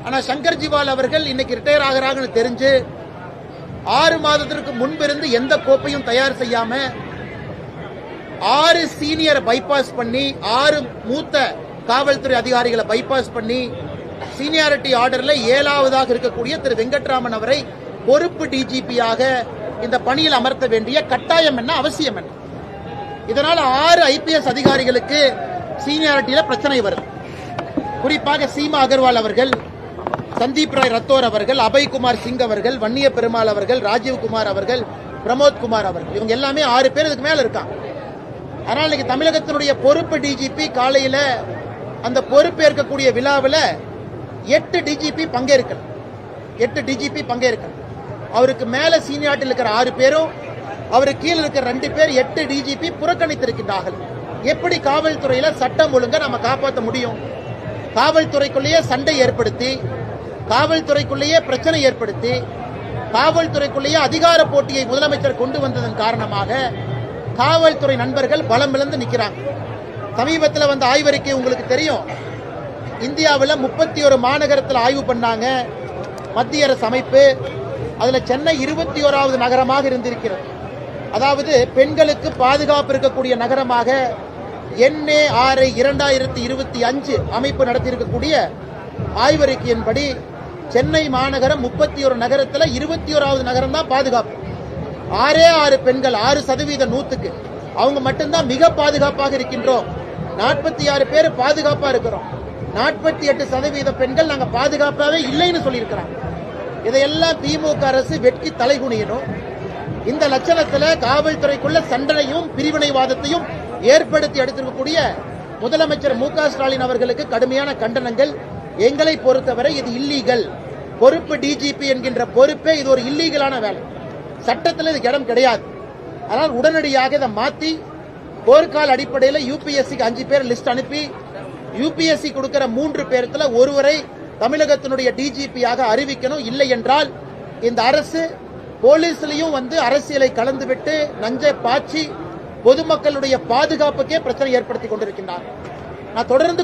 ஆனா சங்கர் ஜிவால் அவர்கள் இன்னைக்கு ரிட்டையர் ஆகிறாங்கன்னு தெரிஞ்சு 6 மாதத்திற்கு முன்பிருந்து எந்த கோப்பையும் தயார் செய்யாம 6 சீனியர் பைபாஸ் பண்ணி 6 மூத்த காவல்துறை அதிகாரிகளை பைபாஸ் பண்ணி சீனியாரிட்டி ஆர்டர்ல 7வதாக இருக்கக்கூடிய திரு வெங்கட்ராமன் அவரை பொறுப்பு டிஜிபியாக இந்த பணியில் அமர்த்த வேண்டிய கட்டாயம் என்ன, அவசியம் என்ன? இதனால் 6 ஐபிஎஸ் அதிகாரிகளுக்கு சீனியாரிட்டியில பிரச்சனை வருது. குறிப்பாக சீமா அகர்வால் அவர்கள், சந்தீப் ராய் ரத்தோர் அவர்கள், அபய்குமார் சிங் அவர்கள், வன்னிய பெருமாள் அவர்கள், ராஜீவ்குமார் அவர்கள், பிரமோத் குமார் அவர்கள், இவங்க எல்லாமே 6 பேர் இதுக்கு மேல இருக்காங்க. அதனால இன்னைக்கு தமிழகத்தினுடைய பொறுப்பு டிஜிபி காலையில அந்த பொறுப்பேற்கக்கூடிய விழாவில் 8 டிஜிபி பங்கேற்கல. 8 டிஜிபி பங்கேற்கல. அவருக்கு மேல சீனியாரிட்டியில் இருக்கிற 6 பேரும், அவருக்கு கீழே இருக்கிற 2 பேர் 8 டிஜிபி புறக்கணித்திருக்கிறார்கள். எப்படி காவல்துறையில சட்டம் ஒழுங்கை நம்ம காப்பாற்ற முடியும்? காவல்துறைக்குள்ளேயே சண்டை ஏற்படுத்தி, காவல்துறைக்குள்ளேயே பிரச்சனை ஏற்படுத்தி, காவல்துறைக்குள்ளேயே அதிகார போட்டியை முதலமைச்சர் கொண்டு வந்ததன் காரணமாக காவல்துறை நண்பர்கள் பலம் இழந்து நிற்கிறாங்க. சமீபத்தில் வந்த ஆய்வறிக்கை உங்களுக்கு தெரியும். இந்தியாவில் 31 மாநகரத்தில் ஆய்வு பண்ணாங்க மத்திய அரசு அமைப்பு. அதுல சென்னை 21வது நகரமாக இருந்திருக்கிறது. அதாவது பெண்களுக்கு பாதுகாப்பு இருக்கக்கூடிய நகரமாக NARI 2025 அமைப்பு நடத்தியிருக்கக்கூடிய ஆய்வறிக்கையின்படி சென்னை மாநகரம் 31 நகரத்தில் 21வது நகரம் தான் பாதுகாப்பு. 6 பெண்கள் 6% 100க்கு அவங்க மட்டும்தான் மிக பாதுகாப்பாக இருக்கின்றோம். 46 பேர் பாதுகாப்பா இருக்கிறோம். 48% பெண்கள் நாங்க பாதுகாப்பாவே இல்லைன்னு சொல்லியிருக்கிறாங்க. இதையெல்லாம் திமுக அரசு வெட்கி தலைகுனியணும். இந்த லட்சணத்துல காவல்துறைக்குள்ள சண்டனையும் பிரிவினைவாதத்தையும் ஏற்படுத்தி எடுத்திருக்கக்கூடிய முதலமைச்சர் மு.க. ஸ்டாலின் அவர்களுக்கு கடுமையான கண்டனங்கள். எங்களை பொறுத்தவரை இது இல்லீகல். பொறுப்பு டிஜிபி என்கின்ற பொறுப்பே இது ஒரு இல்லீகலான வேலை. சட்டத்தில் இதுக்கு இடம் கிடையாது. அதனால் உடனடியாக இதை மாற்றி போர்க்கால அடிப்படையில் யூபிஎஸ்சிக்கு 5 பேர் லிஸ்ட் அனுப்பி யூபிஎஸ்சி கொடுக்கிற 3 பேர்த்துல ஒருவரை தமிழகத்தினுடைய டிஜிபியாக அறிவிக்கணும். இல்லை என்றால் இந்த அரசு போலீஸ்லயும் அரசியலை கலந்துவிட்டு நஞ்சை பாய்ச்சி பொதுமக்களுடைய பாதுகாப்புக்கே பிரச்சனை ஏற்படுத்திக் கொண்டிருக்கின்றார். நான் தொடர்ந்து